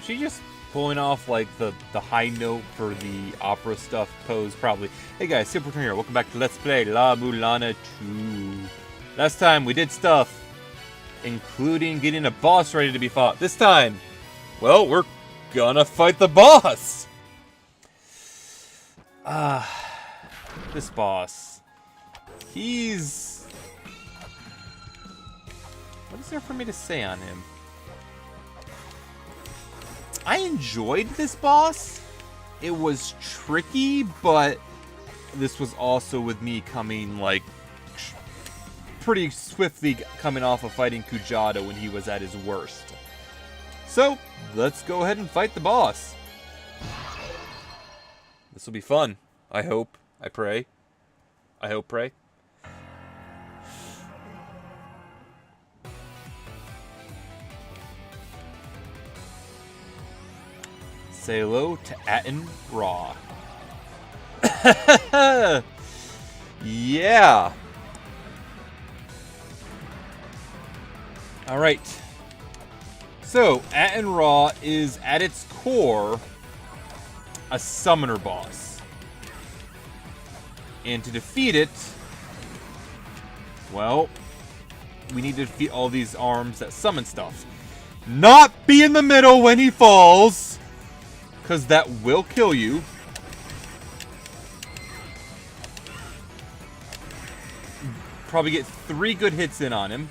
she just pulling off like the high note for the opera stuff pose? Probably. Hey guys, Simple Turn here. Welcome back to Let's Play La-Mulana 2. Last time we did stuff, including getting a boss ready to be fought. This time, well, we're gonna fight the boss! This boss. He's... What is there for me to say on him? I enjoyed this boss. It was tricky, but this was also with me coming, like, pretty swiftly coming off of fighting Kujata when he was at his worst. So, let's go ahead and fight the boss. This will be fun. I hope. I pray. I hope, pray. Say hello to Aten-Ra. Yeah. Alright. So, Aten-Ra is at its core a summoner boss. And to defeat it, well, we need to defeat all these arms that summon stuff. Not be in the middle when he falls, because that will kill you. Probably get 3 good hits in on him.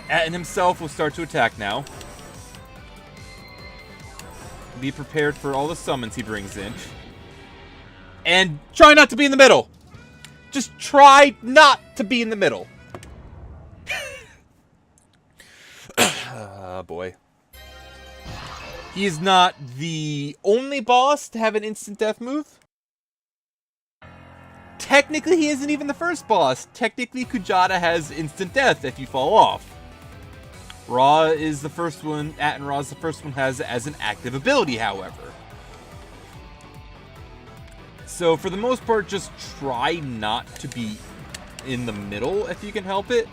Aten himself will start to attack now. Be prepared for all the summons he brings in. And try not to be in the middle. Just try not to be in the middle. Boy. He is not the only boss to have an instant death move. Technically, he isn't even the first boss. Technically, Kujata has instant death if you fall off. Ra is the first one. Aten-Ra is the first one has it as an active ability, however. So, for the most part, just try not to be in the middle if you can help it.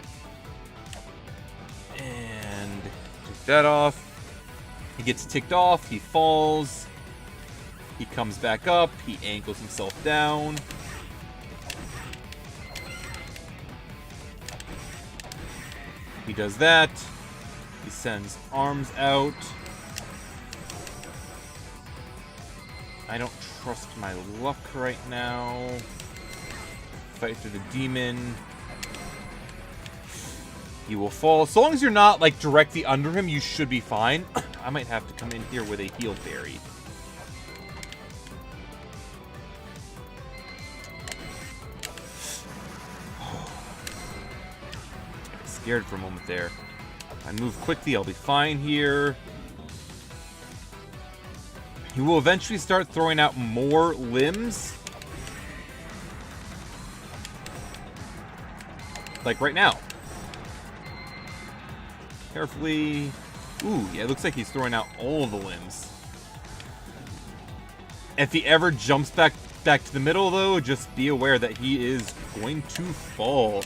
And take that off. He gets ticked off. He falls. He comes back up. He ankles himself down. He does that. He sends arms out. I don't trust my luck right now. Fight through the demon. He will fall. So long as you're not, like, directly under him, you should be fine. I might have to come in here with a heal berry. I got scared for a moment there. If I move quickly, I'll be fine here. He will eventually start throwing out more limbs. Like right now. Carefully. Ooh, yeah, it looks like he's throwing out all of the limbs. If he ever jumps back to the middle, though, just be aware that he is going to fall.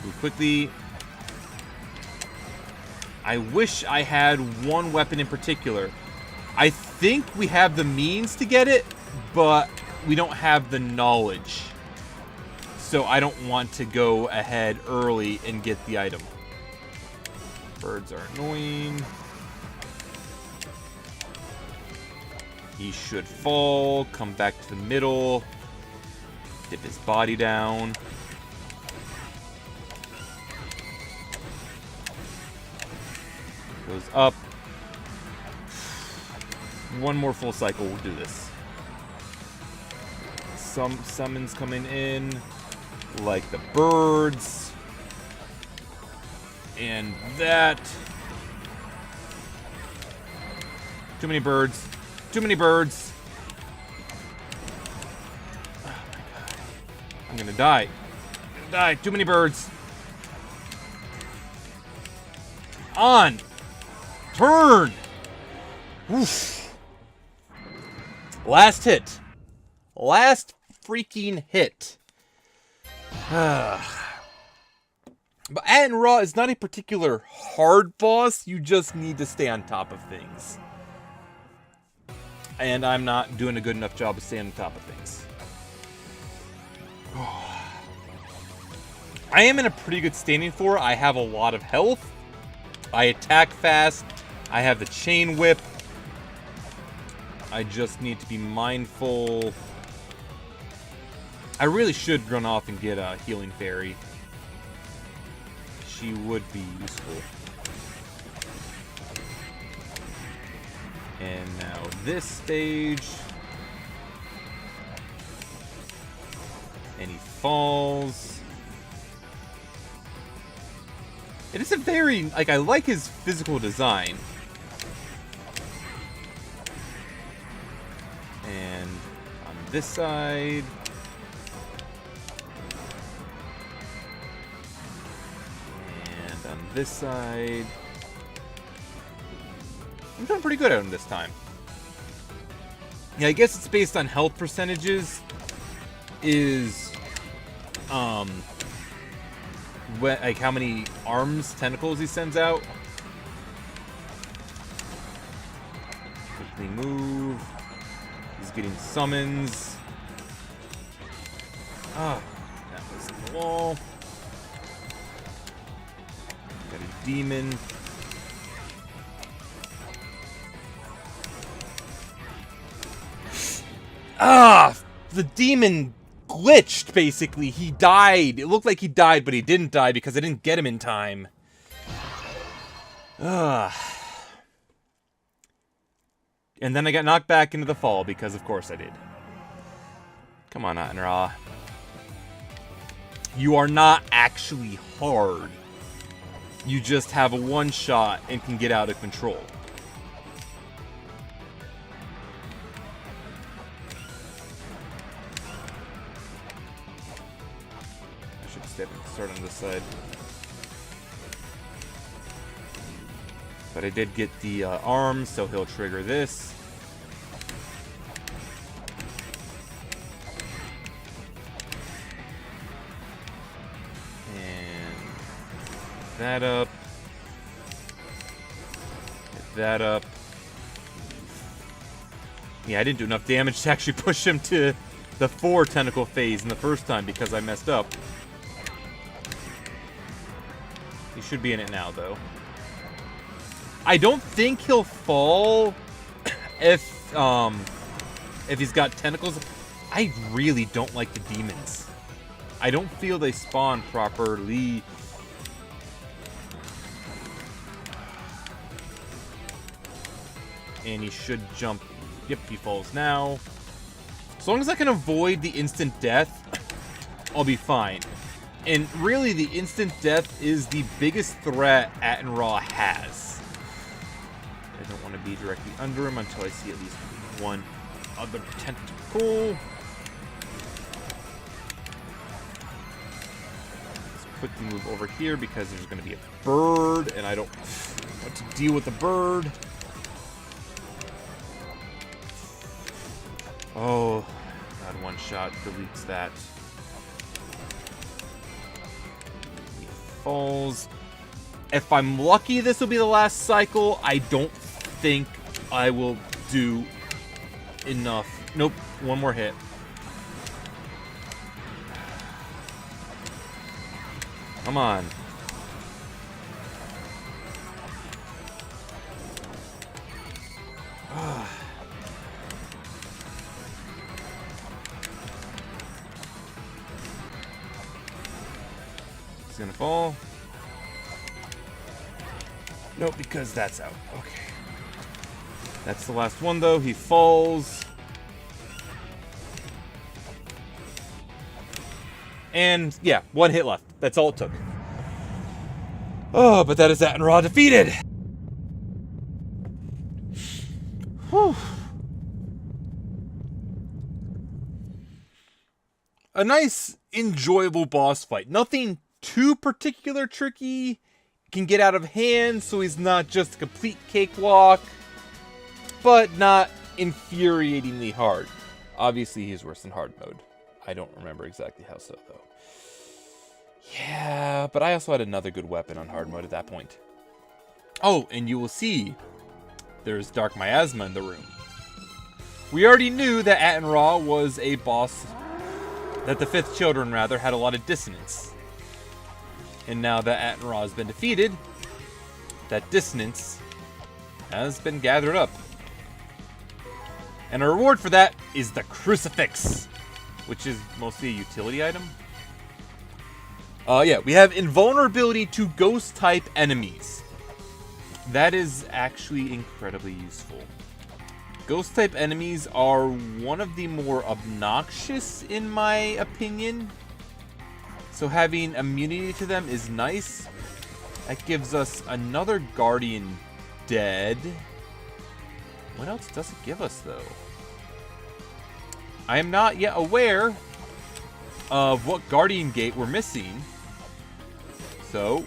Move quickly. I wish I had one weapon in particular. I think we have the means to get it, but we don't have the knowledge. So I don't want to go ahead early and get the item. Birds are annoying. He should fall, come back to the middle, dip his body down. Goes up. One more full cycle, we'll do this. Some summons coming in, like the birds. And that. Too many birds. Too many birds. Oh my god. I'm gonna die. I'm gonna die. Too many birds. On. Turn! Oof. Last hit. Last freaking hit. But Aten-Ra is not a particular hard boss. You just need to stay on top of things. And I'm not doing a good enough job of staying on top of things. I am in a pretty good standing for it. I have a lot of health. I attack fast. I have the chain whip. I just need to be mindful. I really should run off and get a healing fairy. She would be useful. And now this stage. And he falls. It is a very, like, I like his physical design. And on this side. And on this side. I'm doing pretty good at him this time. Yeah, I guess it's based on health percentages. Like how many arms, tentacles he sends out. Quickly move. He's getting summons. Ah, that was the wall. Got a demon. Ah, the demon glitched, basically. He died. It looked like he died, but he didn't die because I didn't get him in time. And then I got knocked back into the fall because, of course, I did. Come on, Aten-Ra. You are not actually hard. You just have a one-shot and can get out of control. Start on this side. But I did get the arm, so he'll trigger this. And that up. Get that up. Yeah, I didn't do enough damage to actually push him to the 4 tentacle phase in the first time because I messed up. He should be in it now, though. I don't think he'll fall if he's got tentacles. I really don't like the demons. I don't feel they spawn properly. And he should jump. Yep, he falls now. As long as I can avoid the instant death, I'll be fine. And really, the instant death is the biggest threat Aten-Ra has. I don't want to be directly under him until I see at least one other tentacle. Let's quickly move over here because there's going to be a bird, and I don't want to deal with the bird. Oh, God, one shot deletes that. Falls. If I'm lucky, this will be the last cycle. I don't think I will do enough. Nope, one more hit. Come on. He's gonna fall. Nope, because that's out. Okay. That's the last one, though. He falls. And, yeah, one hit left. That's all it took. Oh, but that is Aten-Ra defeated! Whew. A nice, enjoyable boss fight. Nothing too particular tricky. Can get out of hand, so he's not just a complete cakewalk, but not infuriatingly hard. Obviously, he's worse than hard mode. I don't remember exactly how so, though. Yeah, but I also had another good weapon on hard mode at that point. Oh, and you will see there's Dark Miasma in the room. We already knew that Aten-Ra was a boss, that the Fifth Children, rather, had a lot of dissonance. And now that Aten-Ra has been defeated, that dissonance has been gathered up. And a reward for that is the Crucifix, which is mostly a utility item. Yeah, we have invulnerability to ghost-type enemies. That is actually incredibly useful. Ghost-type enemies are one of the more obnoxious, in my opinion. So having immunity to them is nice. That gives us another Guardian dead. What else does it give us, though? I am not yet aware of what Guardian Gate we're missing. So,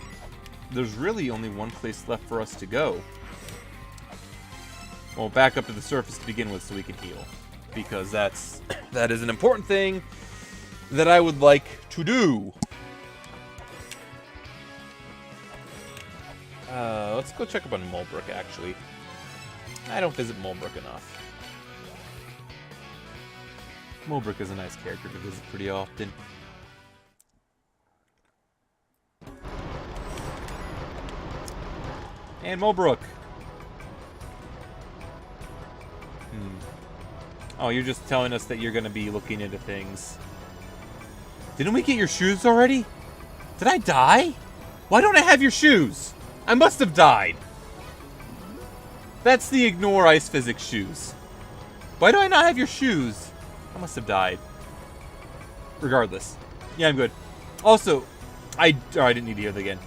there's really only one place left for us to go. Well, back up to the surface to begin with so we can heal. Because that is an important thing that I would like to do. Let's go check up on Mulbrook, actually. I don't visit Mulbrook enough. Mulbrook is a nice character to visit pretty often. And Mulbrook. Oh, you're just telling us that you're going to be looking into things. Didn't we get your shoes already? Did I die? Why don't I have your shoes? I must have died. That's the ignore ice physics shoes. Why do I not have your shoes? I must have died. Regardless. Yeah, I'm good. Also, I didn't need to hear that again.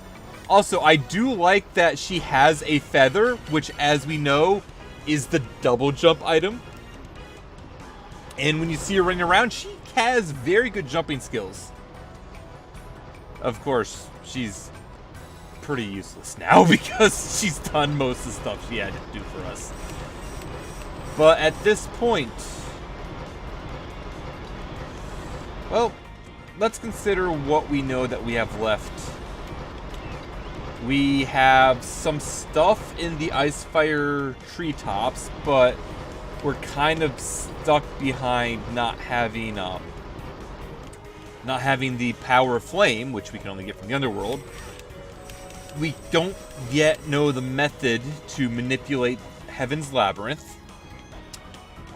Also, I do like that she has a feather, which, as we know, is the double jump item. And when you see her running around, she has very good jumping skills. Of course, she's pretty useless now because she's done most of the stuff she had to do for us. But at this point, well, let's consider what we know that we have left. We have some stuff in the Icefire treetops, but we're kind of stuck behind not having the power of flame, which we can only get from the underworld. We don't yet know the method to manipulate Heaven's Labyrinth.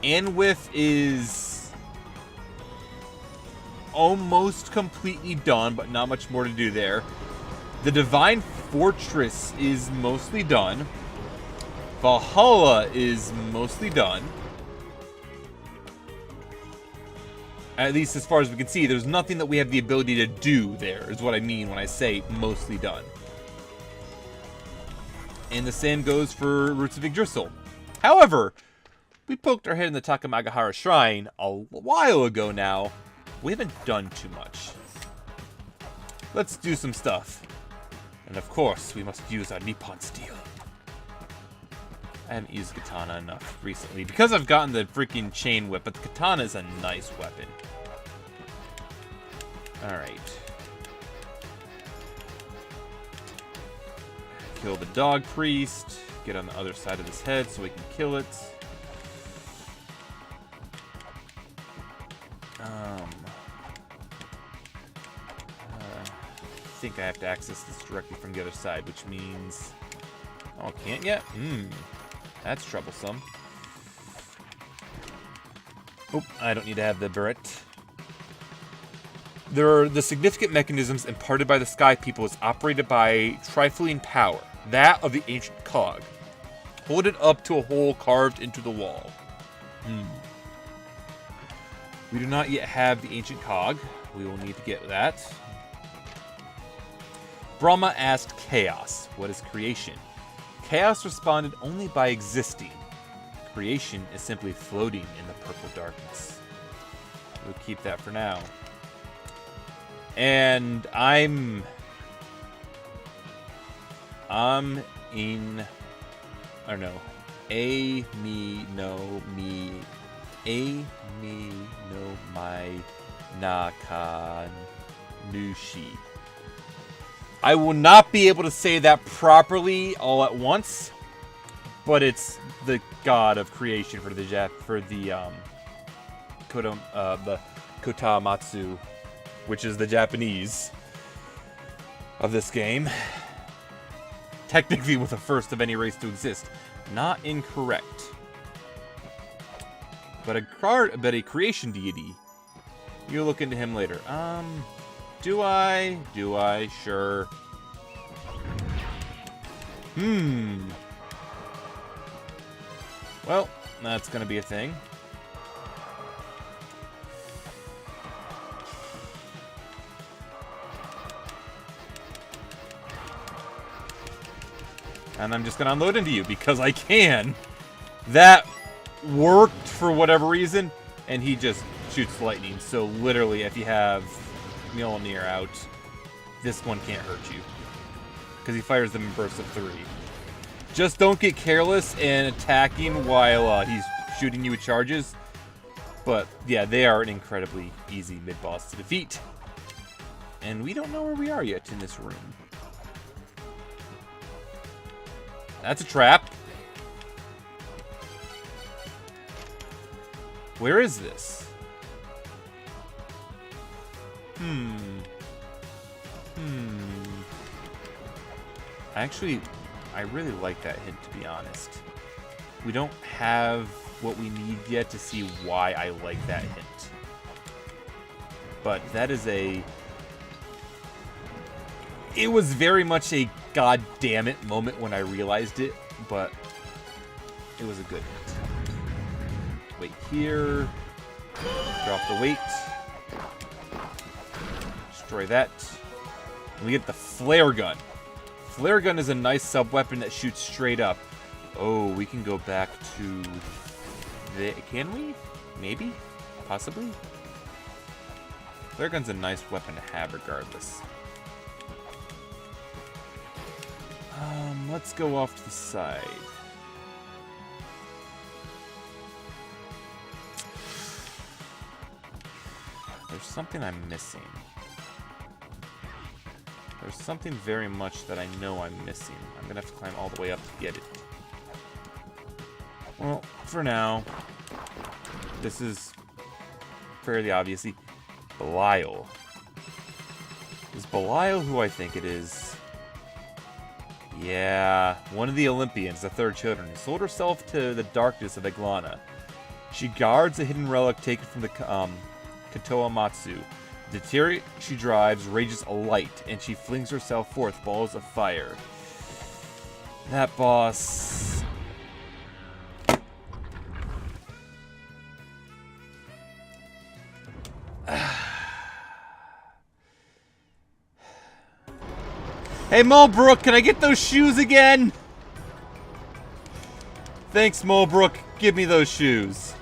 Anwith is almost completely done, but not much more to do there. The Divine Fortress is mostly done. Valhalla is mostly done. At least as far as we can see, there's nothing that we have the ability to do there, is what I mean when I say mostly done. And the same goes for Roots of Yggdrasil. However, we poked our head in the Takamagahara Shrine a while ago now. We haven't done too much. Let's do some stuff. And of course, we must use our Nippon Steel. I haven't used katana enough recently because I've gotten the freaking chain whip, but the katana is a nice weapon. Alright. Kill the dog priest. Get on the other side of his head so we can kill it. I think I have to access this directly from the other side, which means... Oh, can't yet? That's troublesome. Oh, I don't need to have the Beret. There are the significant mechanisms imparted by the Sky People is operated by trifling power, that of the ancient cog. Hold it up to a hole carved into the wall. We do not yet have the ancient cog. We will need to get that. Brahma asked Chaos, what is creation? Chaos responded only by existing. Creation is simply floating in the purple darkness. We'll keep that for now. And I'm in... I don't know. A, me, no, me. A, me, no, my, na, ka, nushi. I will not be able to say that properly all at once, but it's the god of creation for the Kotamatsu, which is the Japanese of this game. Technically, with the first of any race to exist. Not incorrect. But a creation deity. You look into him later. Do I? Do I? Sure. Well, that's gonna be a thing. And I'm just gonna unload into you because I can. That worked for whatever reason, and he just shoots lightning. So literally, if you have Mjolnir out, this one can't hurt you because he fires them in bursts of 3. Just don't get careless and attacking while he's shooting you with charges. But yeah, they are an incredibly easy mid-boss to defeat. And we don't know where we are yet in this room. That's a trap. Where is this? Actually, I really like that hint, to be honest. We don't have what we need yet to see why I like that hint. But that is a... It was very much a god-damn-it moment when I realized it, but it was a good hint. Wait here. Drop the weight. Destroy that. And we get the flare gun. Flare gun is a nice sub-weapon that shoots straight up. Oh, we can go back to... Can we? Maybe? Possibly? Flare gun's a nice weapon to have regardless. Let's go off to the side. There's something I'm missing. There's something very much that I know I'm missing. I'm gonna have to climb all the way up to get it. Well, for now, this is fairly obviously Belial. Is Belial who I think it is? Yeah, one of the Olympians, the third children, who sold herself to the darkness of La-Mulana. She guards a hidden relic taken from the Kotamatsu. The chariot she drives rages alight, and she flings herself forth balls of fire. That boss... Hey, Mulbrook, can I get those shoes again? Thanks, Mulbrook. Give me those shoes.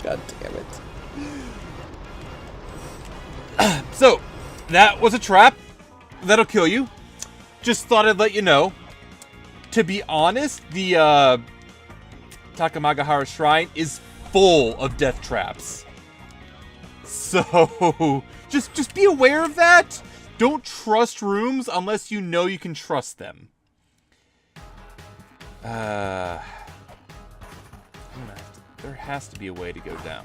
God damn it. So, that was a trap. That'll kill you. Just thought I'd let you know. To be honest, the Takamagahara Shrine is full of death traps. So, just be aware of that. Don't trust rooms unless you know you can trust them. There has to be a way to go down.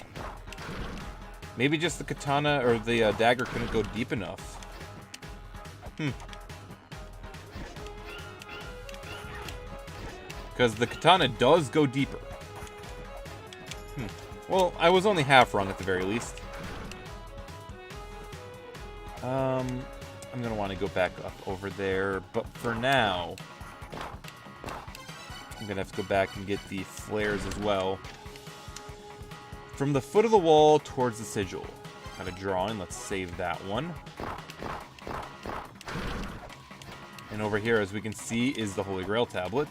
Maybe just the katana or the dagger couldn't go deep enough. Because the katana does go deeper. Well, I was only half wrong at the very least. I'm going to want to go back up over there. But for now, I'm going to have to go back and get the flares as well. From the foot of the wall towards the sigil. I have a drawing. Let's save that one. And over here, as we can see, is the Holy Grail tablet.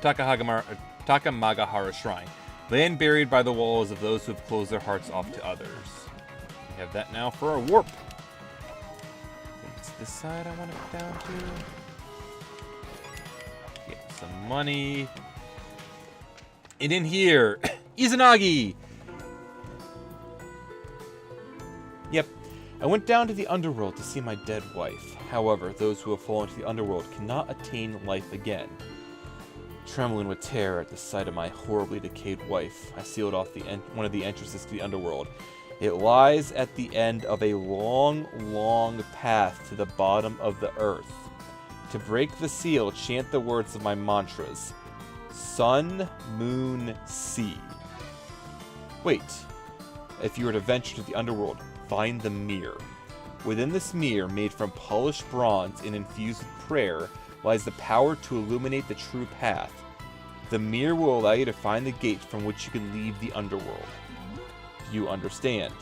Takamagahara Shrine. Land buried by the walls of those who have closed their hearts off to others. We have that now for our warp. I think it's this side I want it down to. Get some money. And in here, Izanagi! Yep, I went down to the underworld to see my dead wife. However, those who have fallen to the underworld cannot attain life again. Trembling with terror at the sight of my horribly decayed wife, I sealed off one of the entrances to the underworld. It lies at the end of a long, long path to the bottom of the earth. To break the seal, chant the words of my mantras. Sun, moon, sea. Wait. If you were to venture to the underworld, find the mirror. Within this mirror, made from polished bronze and infused with prayer, lies the power to illuminate the true path. The mirror will allow you to find the gate from which you can leave the underworld. You understand?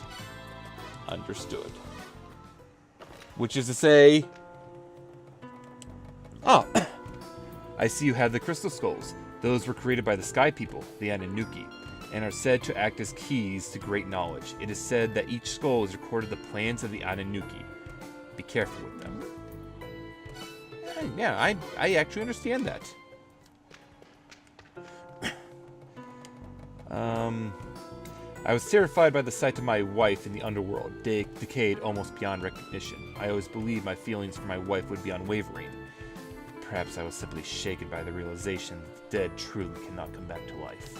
Understood. Which is to say... Ah! I see you have the crystal skulls. Those were created by the Sky People, the Anunnaki, and are said to act as keys to great knowledge. It is said that each skull has recorded the plans of the Anunnaki. Be careful with them. Yeah, I actually understand that. I was terrified by the sight of my wife in the underworld, decayed almost beyond recognition. I always believed my feelings for my wife would be unwavering. Perhaps I was simply shaken by the realization that the dead truly cannot come back to life.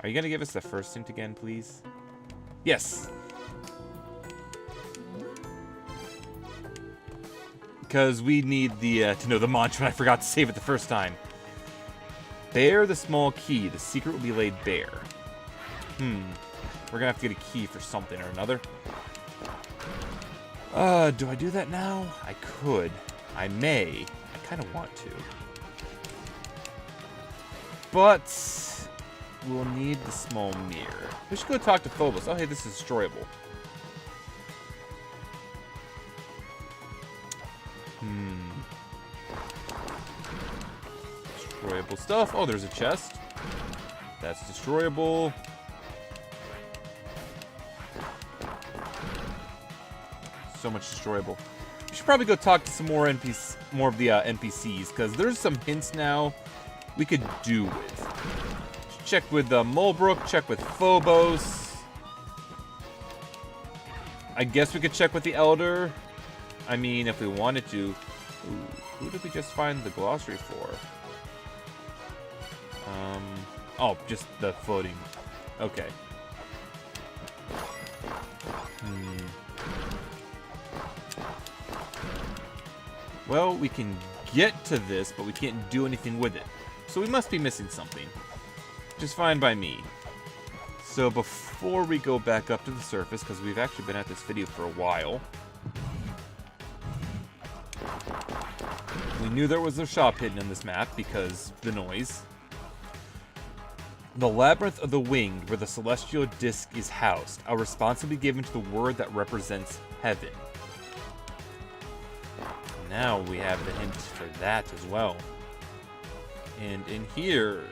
Are you going to give us the first hint again, please? Yes! Because we need the to know the mantra, and I forgot to save it the first time. Bear the small key. The secret will be laid bare. We're going to have to get a key for something or another. Do I do that now? I could. I may. I kind of want to. But we'll need the small mirror. We should go talk to Phobos. Oh, hey, this is destroyable. Destroyable stuff. Oh, there's a chest. That's destroyable. So much destroyable. We should probably go talk to some more of the NPCs, because there's some hints now we could do with. Check with Mulbrook, check with Phobos. I guess we could check with the Elder. I mean, if we wanted to. Ooh, who did we just find the glossary for? Oh, just the floating. Okay. Well, we can get to this, but we can't do anything with it. So we must be missing something. Which is fine by me. So before we go back up to the surface, because we've actually been at this video for a while. We knew there was a shop hidden in this map because the noise. The Labyrinth of the Winged, where the celestial disc is housed, are responsibly given to the word that represents heaven. Now we have the hint for that as well. And in here...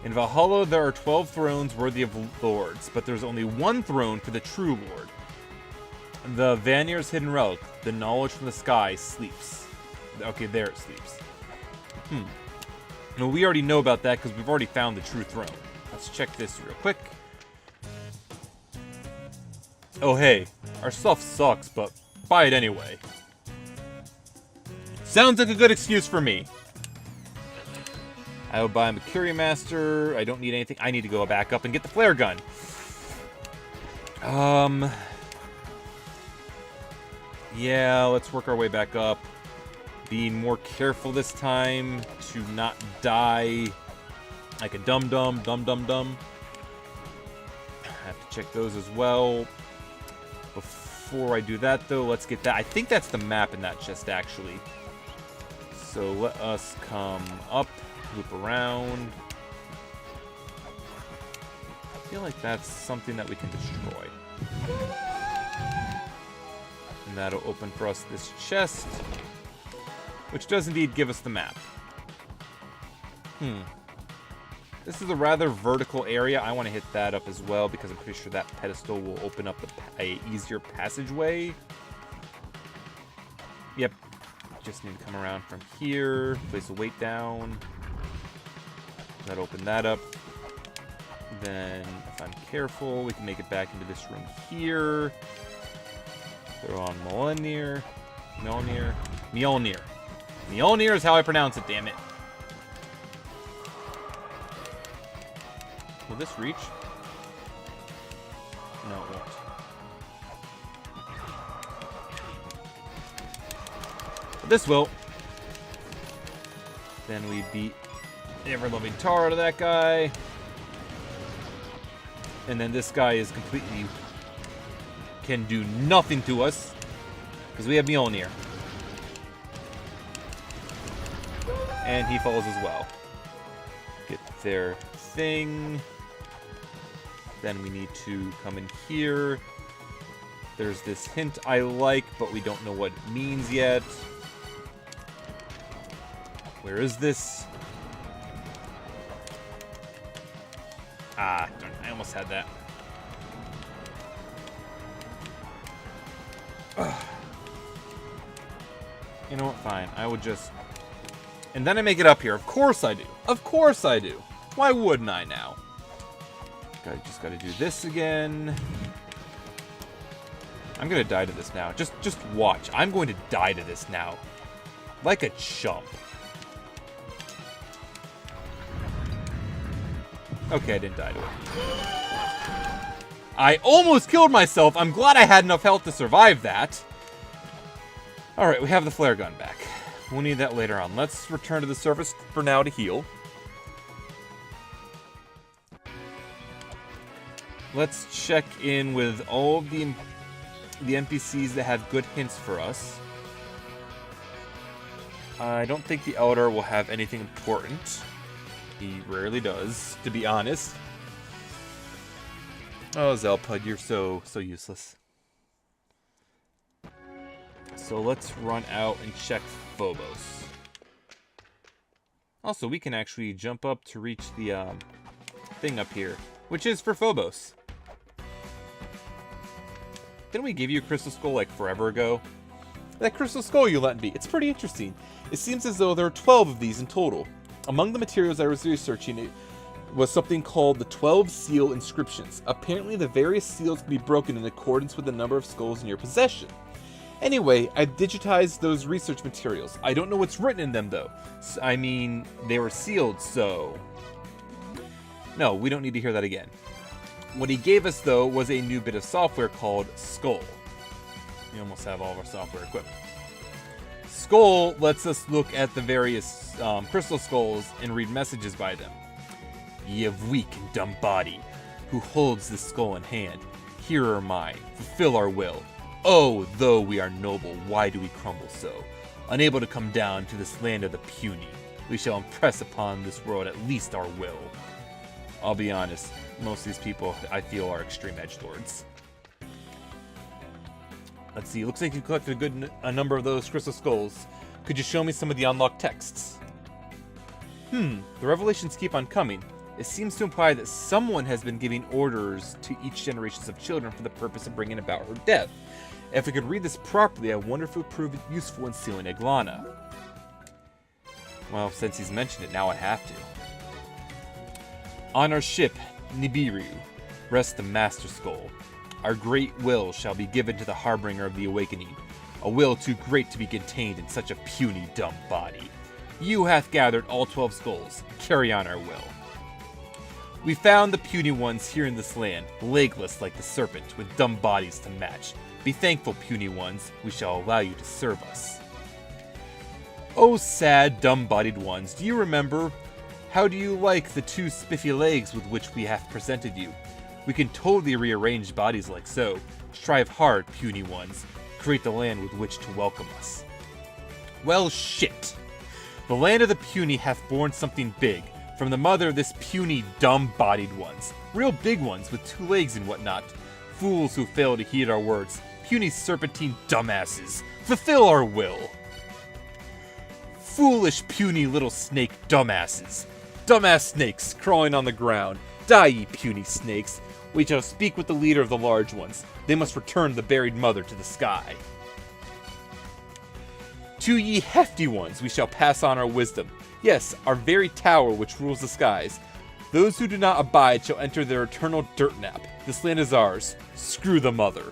In Valhalla, there are 12 thrones worthy of lords, but there's only one throne for the true lord. The Vanir's hidden relic, the knowledge from the sky, sleeps. Okay, there it sleeps. No, we already know about that because we've already found the true throne. Let's check this real quick. Oh hey, our stuff sucks, but buy it anyway. Sounds like a good excuse for me. I will buy a Mercury Master. I don't need anything. I need to go back up and get the flare gun. Yeah, let's work our way back up. Being more careful this time to not die like a dum-dum. I have to check those as well. Before I do that, though, let's get that. I think that's the map in that chest, actually. So let us come up, loop around. I feel like that's something that we can destroy. And that'll open for us this chest, which does indeed give us the map. This is a rather vertical area. I want to hit that up as well because I'm pretty sure that pedestal will open up a easier passageway. Yep. Just need to come around from here, place a weight down. That opened that up. Then, if I'm careful, we can make it back into this room here. Throw on Mjolnir. Mjolnir is how I pronounce it, damn it. Will this reach? No, it won't. But this will. Then we beat ever-loving Tara to that guy. And then this guy is completely... can do nothing to us. Because we have Mjolnir. And he falls as well. Get their thing. Then we need to come in here. There's this hint I like, but we don't know what it means yet. Where is this? Ah, darn, I almost had that. Ugh. You know what? Fine. I would just... And then I make it up here. Of course I do. Of course I do. Why wouldn't I now? Just gotta do this again. I'm gonna die to this now. Just watch. I'm going to die to this now. Like a chump. Okay, I didn't die to it. I almost killed myself. I'm glad I had enough health to survive that. Alright, we have the flare gun back. We'll need that later on. Let's return to the surface for now to heal. Let's check in with all of the NPCs that have good hints for us. I don't think the Elder will have anything important. He rarely does, to be honest. Oh, Zelpud, you're so useless. So let's run out and check Phobos. Also, we can actually jump up to reach the thing up here, which is for Phobos. Didn't we give you a Crystal Skull like forever ago? That Crystal Skull you lent me, it's pretty interesting. It seems as though there are 12 of these in total. Among the materials I was researching, it was something called the 12 Seal Inscriptions. Apparently the various seals can be broken in accordance with the number of skulls in your possession. Anyway, I digitized those research materials. I don't know what's written in them though. I mean, they were sealed, so... No, we don't need to hear that again. What he gave us though was a new bit of software called Skull. We almost have all of our software equipped. Skull lets us look at the various crystal skulls and read messages by them. Ye of weak and dumb body, who holds this skull in hand, here am I, fulfill our will. Oh, though we are noble, why do we crumble so? Unable to come down to this land of the puny, we shall impress upon this world at least our will. I'll be honest, most of these people I feel are extreme edgelords. Let's see, looks like you collected a number of those crystal skulls. Could you show me some of the unlocked texts? The revelations keep on coming. It seems to imply that someone has been giving orders to each generation of children for the purpose of bringing about her death. If we could read this properly, I wonder if it would prove useful in sealing La-Mulana. Well, since he's mentioned it, now I have to. On our ship, Nibiru, rests the Master Skull. Our great will shall be given to the Harbinger of the Awakening, a will too great to be contained in such a puny, dumb body. You hath gathered all 12 skulls. Carry on our will. We found the puny ones here in this land, legless like the serpent, with dumb bodies to match. Be thankful, puny ones, we shall allow you to serve us. Oh, sad, dumb-bodied ones, do you remember? How do you like the 2 spiffy legs with which we have presented you? We can totally rearrange bodies like so. Strive hard, puny ones. Create the land with which to welcome us. Well, shit. The land of the puny hath borne something big, from the mother of this puny, dumb-bodied ones. Real big ones, with 2 legs and whatnot. Fools who fail to heed our words. Puny serpentine dumbasses. Fulfill our will. Foolish, puny little snake dumbasses. Dumbass snakes crawling on the ground. Die, ye puny snakes. We shall speak with the leader of the large ones. They must return the buried mother to the sky. To ye hefty ones we shall pass on our wisdom. Yes, our very tower which rules the skies. Those who do not abide shall enter their eternal dirt nap. This land is ours. Screw the mother.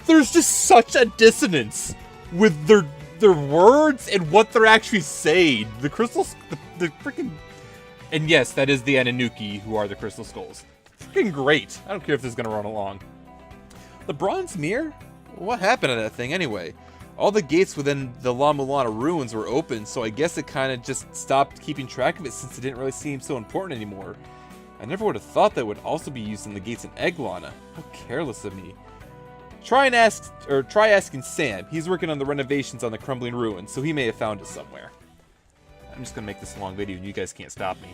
There's just such a dissonance with their words and what they're actually saying. The crystals, the freaking... And yes, that is the Anunnaki who are the crystal skulls. Freaking great. I don't care if this is going to run along. The bronze mirror? What happened to that thing anyway? All the gates within the La-Mulana ruins were open, so I guess it kind of just stopped keeping track of it since it didn't really seem so important anymore. I never would have thought that would also be used in the gates in Eglana. How careless of me. Try asking Sam. He's working on the renovations on the crumbling ruins, so he may have found it somewhere. I'm just gonna make this a long video and you guys can't stop me.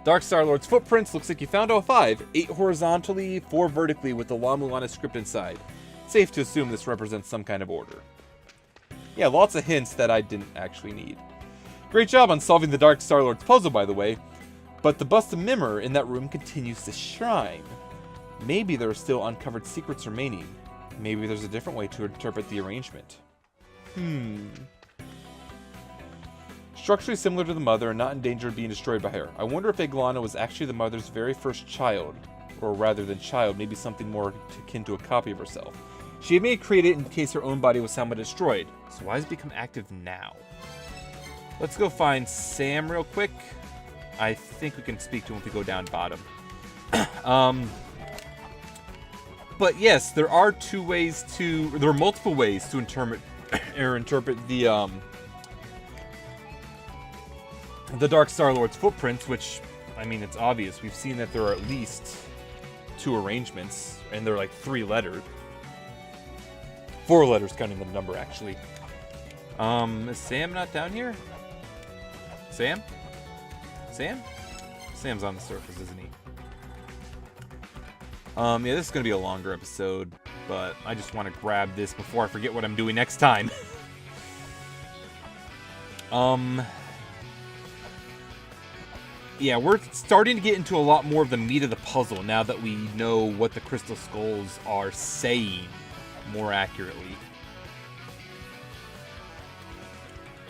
Dark Star Lord's footprints. Looks like you found all 5. 8 horizontally, 4 vertically with the La-Mulana script inside. Safe to assume this represents some kind of order. Yeah, lots of hints that I didn't actually need. Great job on solving the Dark Star Lord's puzzle, by the way. But the busted mirror in that room continues to shine. Maybe there are still uncovered secrets remaining. Maybe there's a different way to interpret the arrangement. Structurally similar to the mother and not in danger of being destroyed by her. I wonder if Eglana was actually the mother's very first child. Or rather than child, maybe something more akin to a copy of herself. She had made create it in case her own body was somehow destroyed. So why has it become active now? Let's go find Sam real quick. I think we can speak to him if we go down bottom. But yes, there are there are multiple ways to interpret the Dark Star Lord's footprints, which, I mean, it's obvious. We've seen that there are at least 2 arrangements, and they're like 3 letters. 4 letters counting the number, actually. Is Sam not down here? Sam? Sam? Sam's on the surface, isn't he? Yeah, this is going to be a longer episode, but I just want to grab this before I forget what I'm doing next time. Yeah, we're starting to get into a lot more of the meat of the puzzle now that we know what the crystal skulls are saying more accurately.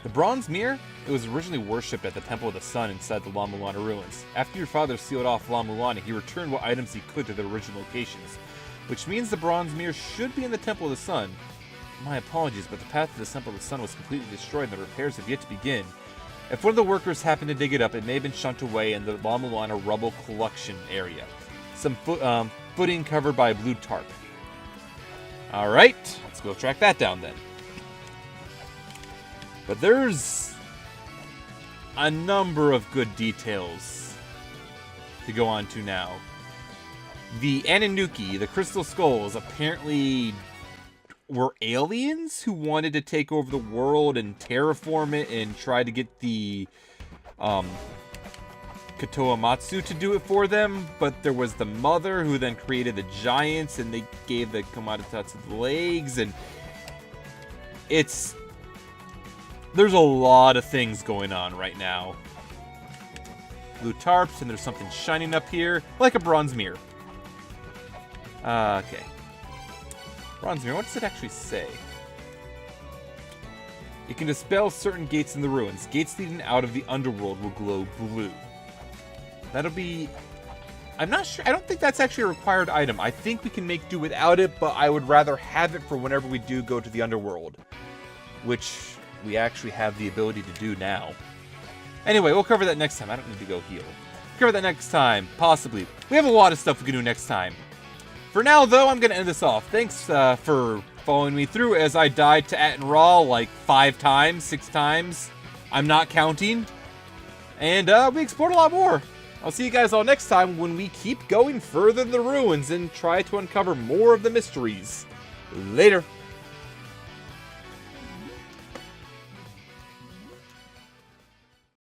The bronze mirror? It was originally worshipped at the Temple of the Sun inside the La-Mulana ruins. After your father sealed off La-Mulana, he returned what items he could to their original locations, which means the bronze mirror should be in the Temple of the Sun. My apologies, but the path to the Temple of the Sun was completely destroyed and the repairs have yet to begin. If one of the workers happened to dig it up, it may have been shunned away in the La-Mulana rubble collection area. Some footing covered by a blue tarp. Alright, let's go track that down then. But there's a number of good details to go on to now. The Anunnaki, the crystal skulls, apparently were aliens who wanted to take over the world and terraform it and try to get the Katoamatsu to do it for them, but there was the mother who then created the giants and they gave the Kamadatatsu the legs, and there's a lot of things going on right now. Blue tarps, and there's something shining up here, like a bronze mirror. Okay. Bronze mirror, what does it actually say? It can dispel certain gates in the ruins. Gates leading out of the underworld will glow blue. That'll be... I'm not sure. I don't think that's actually a required item. I think we can make do without it, but I would rather have it for whenever we do go to the underworld. Which we actually have the ability to do now. Anyway, we'll cover that next time. I don't need to go heal. Cover that next time, possibly. We have a lot of stuff we can do next time. For now, though, I'm going to end this off. Thanks for following me through as I died to Aten-Ra like 5 times, 6 times. I'm not counting. And we explored a lot more. I'll see you guys all next time when we keep going further in the ruins and try to uncover more of the mysteries. Later.